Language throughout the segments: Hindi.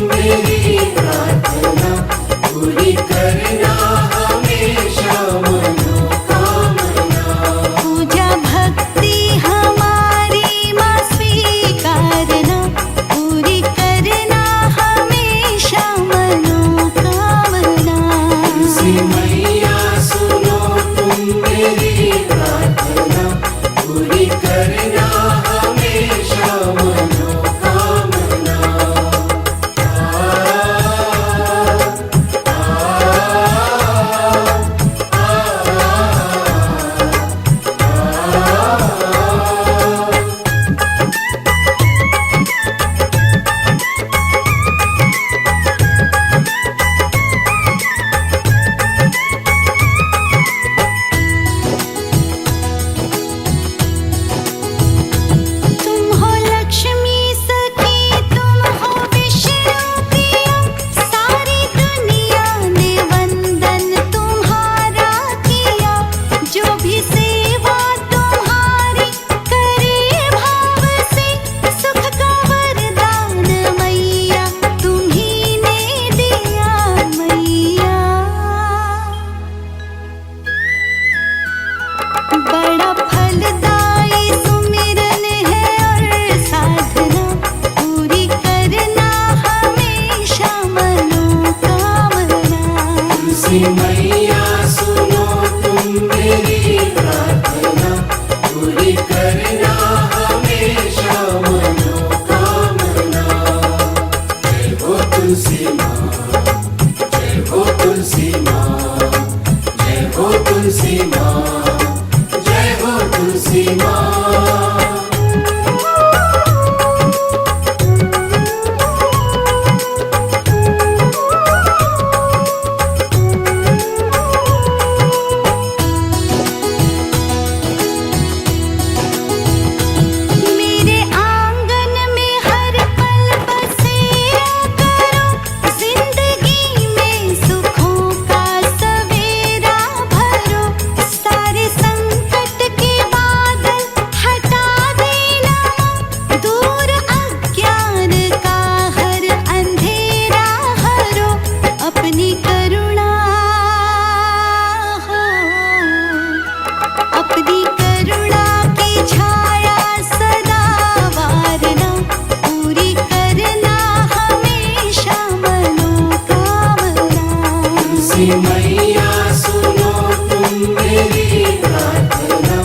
मेरी प्रार्थना पूरी करना हमेशा मनोकामना। पूजा भक्ति हमारी माँ स्वीकारना पूरी करना हमेशा मनोकामना। तुलसी मैया सुनो तुम मेरी प्रार्थना पूरी करना हमेशा मनोकामना। तुम हो लक्ष्मी सखी तुम हो विष्णु प्रिया सारी दुनिया ने वंदन तुम्हारा किया। जो भी सेवा तुम्हारी करे भाव से सुख का वरदान मैया तुम्ही ने दिया मैया। बड़ा फलदायी सुमिरन है और साधना पूरी करना हमेशा मनोकामना। तुलसी मैया सुनो तुम मेरी प्रार्थना पूरी करना हमेशा मनोकामना। जय हो तुलसी माँ, जय हो तुलसी माँ, जय हो तुलसी माँ, जय हो तुलसी माँ। मेरे आंगन में हर पल बसेरा करो जिंदगी में सुखों का सवेरा भरो। सारे संकट के बादल हटा देना दूर अज्ञान का हर अंधेरा हरो। अपनी करुणा हो अपनी करुणा की छाया सदा वारना पूरी करना हमेशा मनोकामना। तुलसी मैया सुनो तुम मेरी प्रार्थना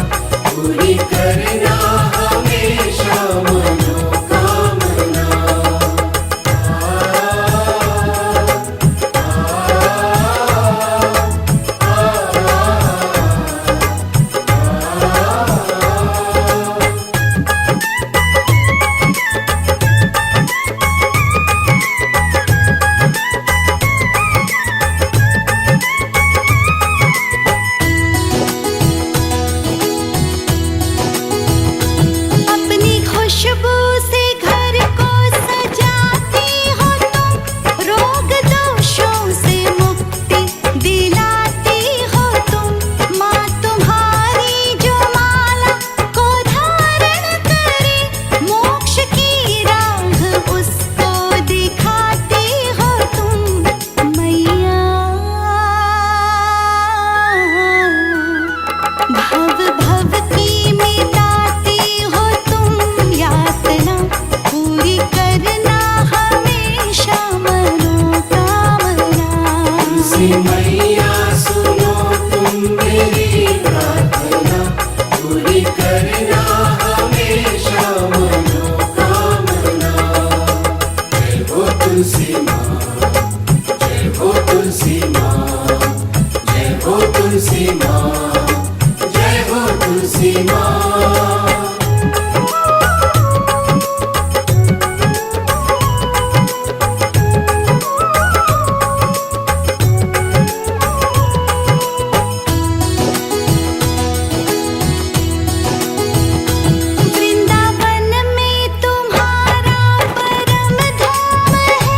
पूरी करना हमेशा मनोकामना। अपनी खुशबू से घर को सजाती हो तुम रोग दोषों से मुक्ति दिलाती हो तुम। माँ तुम्हारी जो माला को धारण करे मोक्ष की राह उसको दिखाती हो तुम मैया। भव भव की मिटाती हो तुम यातना पूरी करना हमेशा मनोकामना। तुलसी मैया सुनो तुम मेरी प्रार्थना पूरी करना हमेशा मनोकामना। जय हो तुलसी माँ, जय हो तुलसी माँ, जय हो तुलसी माँ, जय हो तुलसी माँ। वृंदावन में तुम्हारा परम धाम है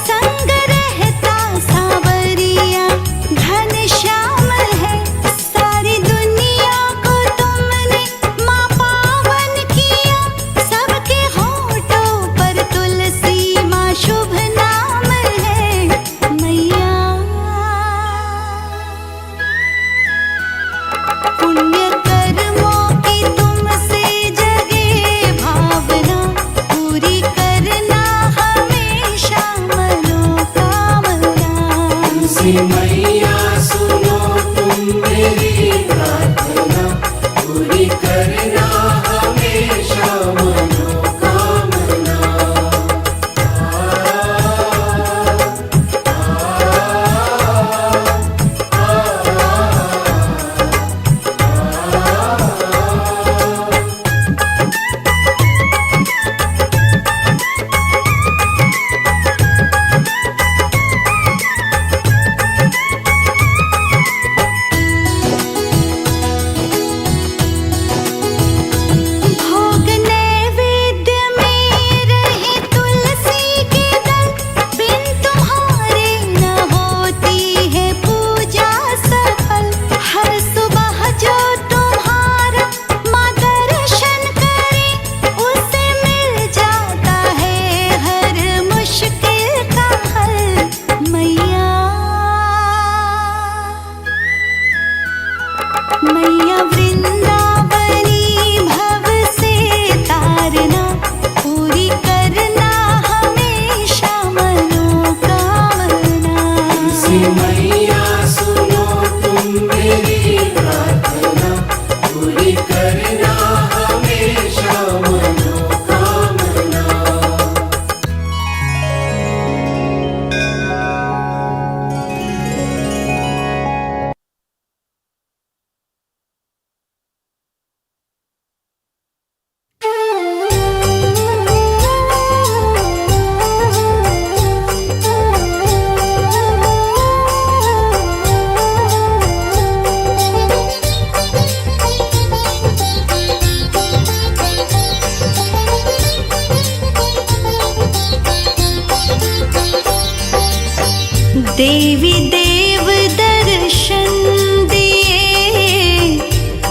संग रहता सांवरिया घनश्याम है। सारी दुनिया को तुमने माँ तुलसी मैया सुनो तुम मेरी प्रार्थना, पूरी करना हमेशा मनोकामना। भोग नैवेद्य में रहे तुलसी के दल, बिन तुम्हारे न होती है पूजा सफल। हर सुबह जो तुम्हारा माँ दर्शन करे, उसे मिल जाता है हर मुश्किल का हल। मैया मैया वृंदावनी भव से तारना, पूरी करना हमेशा मनोकामना। तुलसी मैया सुनो तुम मेरी प्रार्थना, पूरी करना हमेशा मनोकामना। देवी देव दर्शन दिए,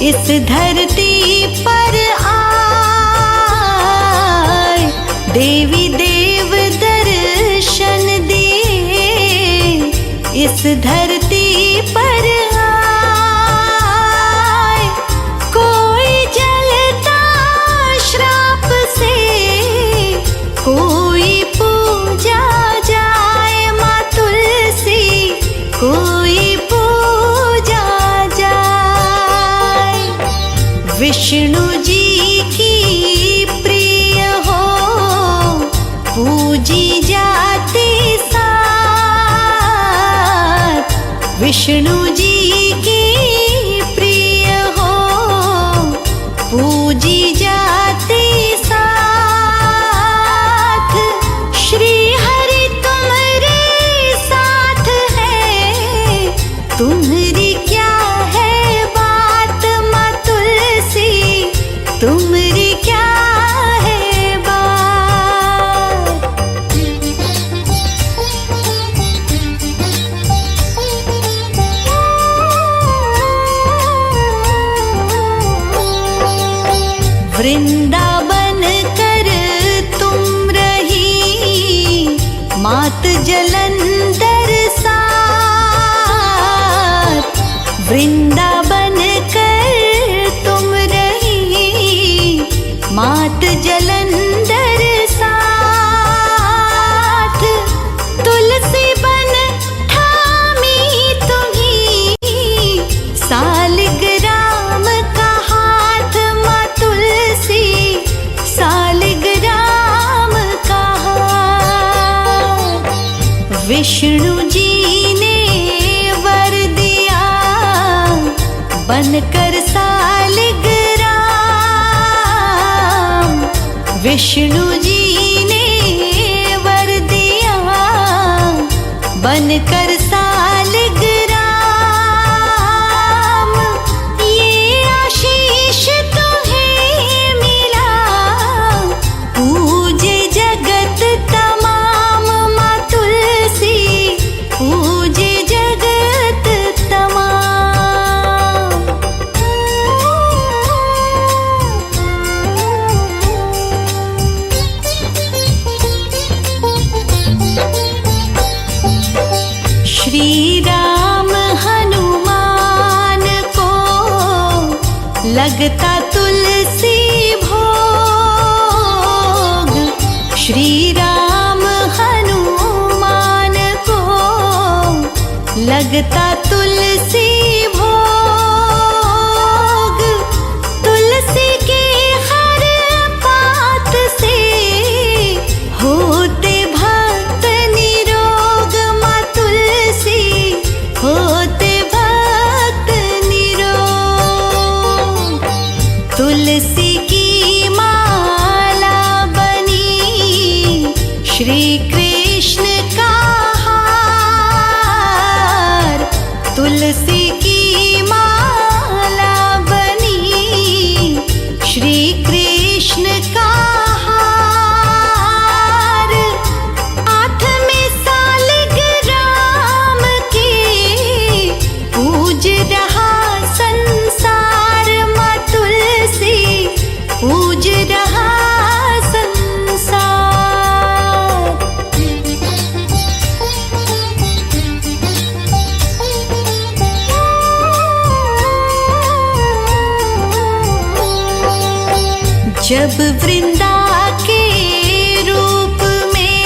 इस धरती पर आए। देवी देव दर्शन दिए, इस धरती पर आए। कोई जलता श्राप से, कोई पूजा जाए माँ तुलसी, कोई पूजा जाए। विष्णु जी की प्रिय हो, पूजी जाती साथ। विष्णु जी की प्रिय हो, पूजी जाती साथ। श्री हरि तुम्हारे साथ है, तुम्हारी क्या है बात माँ तुलसी, तुम्हारी क्या है बात। वृंदावन कर तुम रही, मात जलंधर साथ। वृंदावन कर तुम रही, मात जलंधर साथ। तुलसी बन ठामी तुम्ही, सालिग्राम का हाथ माँ तुलसी, सालिग्राम का हाथ। विष्णु जी ने वर दिया, बनकर सालिग्राम। विष्णु जी ने वर दिया, बनकर सालिग्राम। ये आशीष तुम्हें मिला, पूजे जगत तमाम माँ तुलसी, पूजे जगत तमाम। श्री राम हनुमान को लगता तुलसी भोग। श्री राम हनुमान को लगता तुलसी भोग, तुलसी की हर बात से होते भक्त निरोग। माँ तुलसी होते भक्त निरोग। तुलसी की माला बनी श्री कृष्ण का हार, तुलसी की माला बनी श्री कृष्ण का हार। हाथ में सालिग्राम के पूज रहा संसार। माँ तुलसी पूज रहा जब वृंदा के रूप में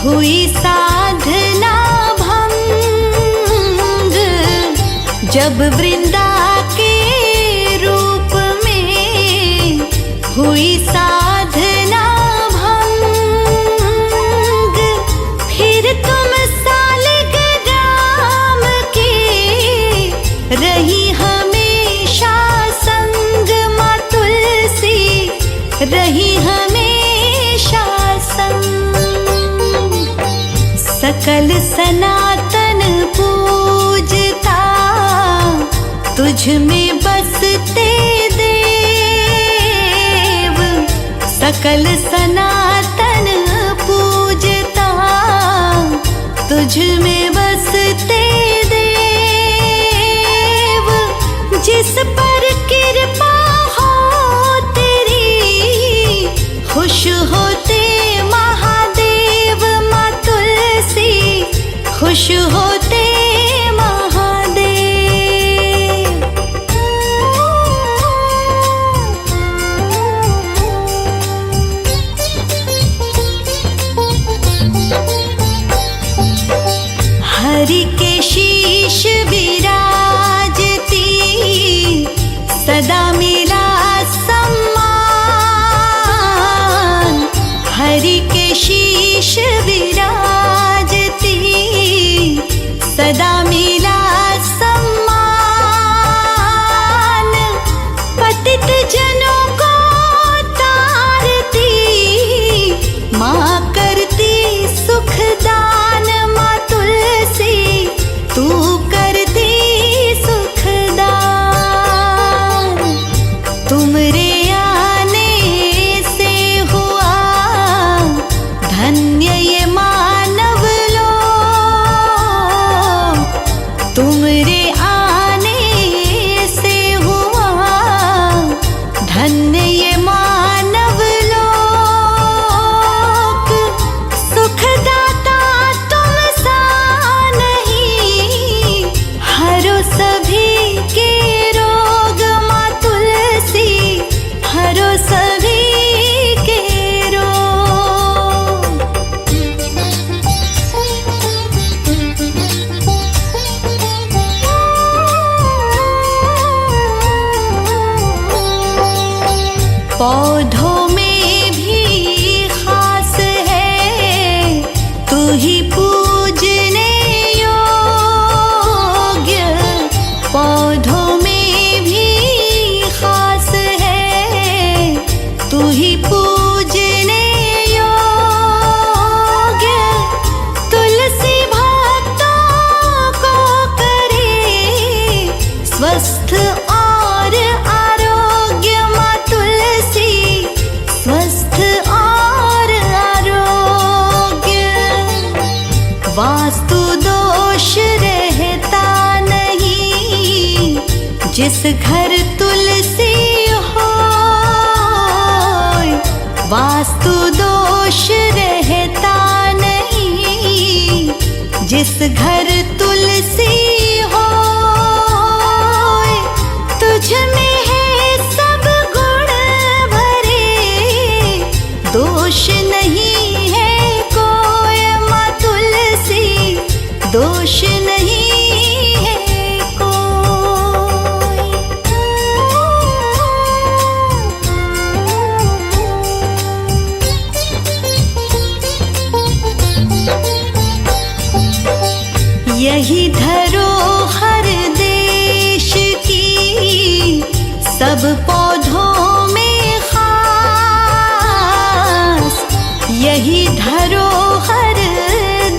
हुई साधना भंग, जब वृंदा के रूप में हुई साधना भंग, फिर तुम सालिग्राम के रही हमेशा संग। माँ तुलसी रही हमेशा संग। सकल सनातन पूजता तुझ में बसते देव, सकल सनातन पूजता तुझ में बसते देव। जिस पर कृपा खुश होते महादेव। माँ तुलसी खुश होते महादेव। हरि के शीश विराजती सदा मिला सम्मान, हरि के शीश विराजती सदा मिला सम्मान। पतित जनों को तारती माँ करती सुखदान। माँ तुलसी तू करती सुखदान। तुमरे आने से हुआ धन्य ये मानव लोक, तुमरे आने से हुआ धन्य ये मानव लोक। सुखदाता तुम सा नहीं, हरो सभी के रोग। माँ तुलसी हरो सभी के रोग। पौधों में भी खास है तू ही पूजने योग्य। पौधों में भी खास है तू ही पूजने योग्य। तुलसी भक्तों को करे स्वस्थ और आरोग्य। माँ तुलसी स्वस्थ और आरोग्य। वास्तु दोष रहता नहीं जिस घर तुलसी हो, वास्तु दोष रहता नहीं जिस घर तुलसी हो। तुझ में है सब गुण भरे, दोष नहीं है कोई। माँ तुलसी दोष नहीं यही धरोहर देश की, सब पौधों में खास। यही धरोहर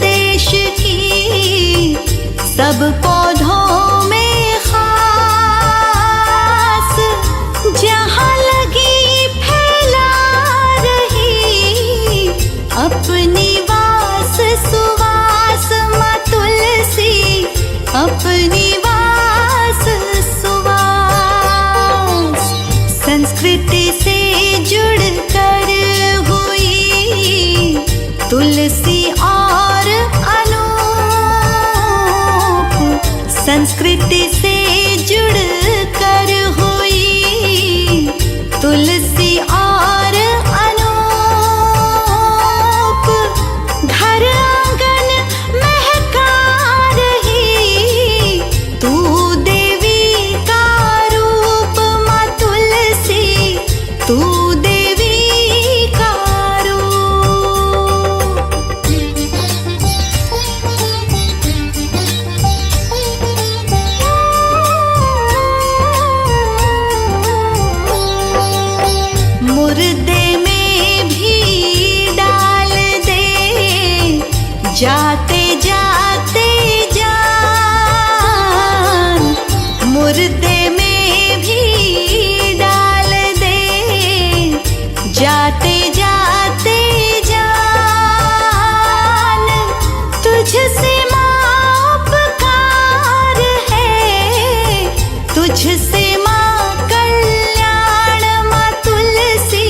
देश की, सब पौधों में खास। जहाँ लगी फैला रही अपनी वास सुवास, माँ तुलसी अपनी वास सुवास। संस्कृति से जुड़कर हुई तुलसी और अनूप। संस्कृति से जुड़कर हुई तुलसी और अनूप। घर आंगन महका रही तू देवी का रूप, माँ तुलसी तू देवी का रूप। मुर्दे में भी डाल दे जाते जाते जान। मुर्दे में भी डाल दे जाते जाते जान। तुझसे माँ उपकार है, तुझसे माँ कल्याण, माँ तुलसी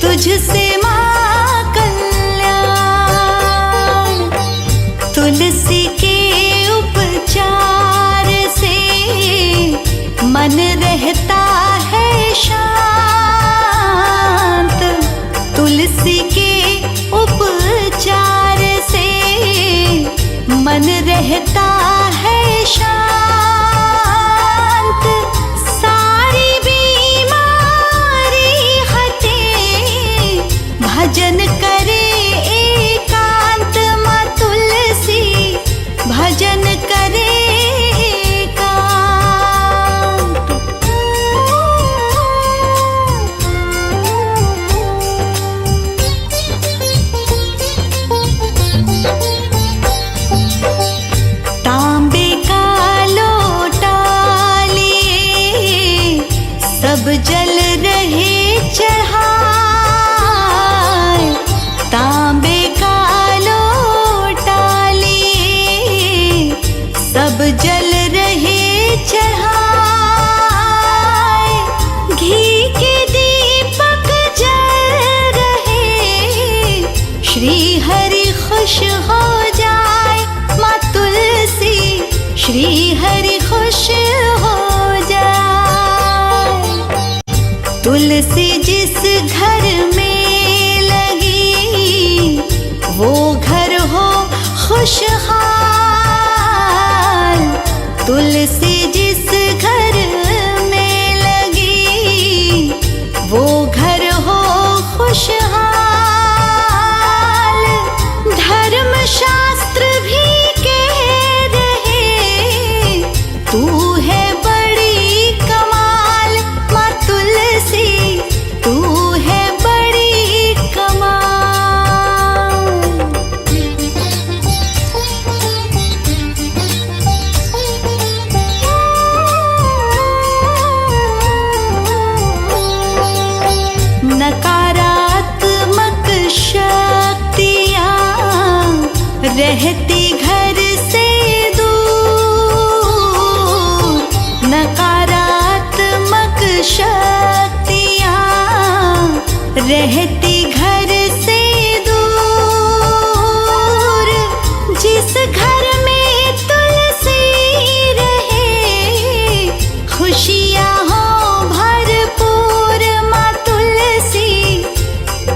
तुझसे माँ कल्याण। तुलसी के उपचार से मन रहता है शांत। तुलसी के उपचार से मन रहता है शांत। सारी बीमारी हटे, भजन करे एकांत, माँ तुलसी भजन करे एकांत। तांबे का लोटा लिए सब जल रहे चढ़ाए। तांबे का लोटा लिए सब जल रहे चढ़ाए। घी के दीपक जल रहे, श्री हरि खुश हो जाए, माँ तुलसी श्री हरि खुश हो जाए। तुलसी जिस घर में लगी वो घर हो खुशहाल। तुलसी जिस घर में लगी वो घर हो खुशहाल। धर्म शास्त्र भी कह रहे तू है बड़ी कमाल, माँ तुलसी तू है बड़ी कमाल। नकारात्मक शक्तियाँ रहती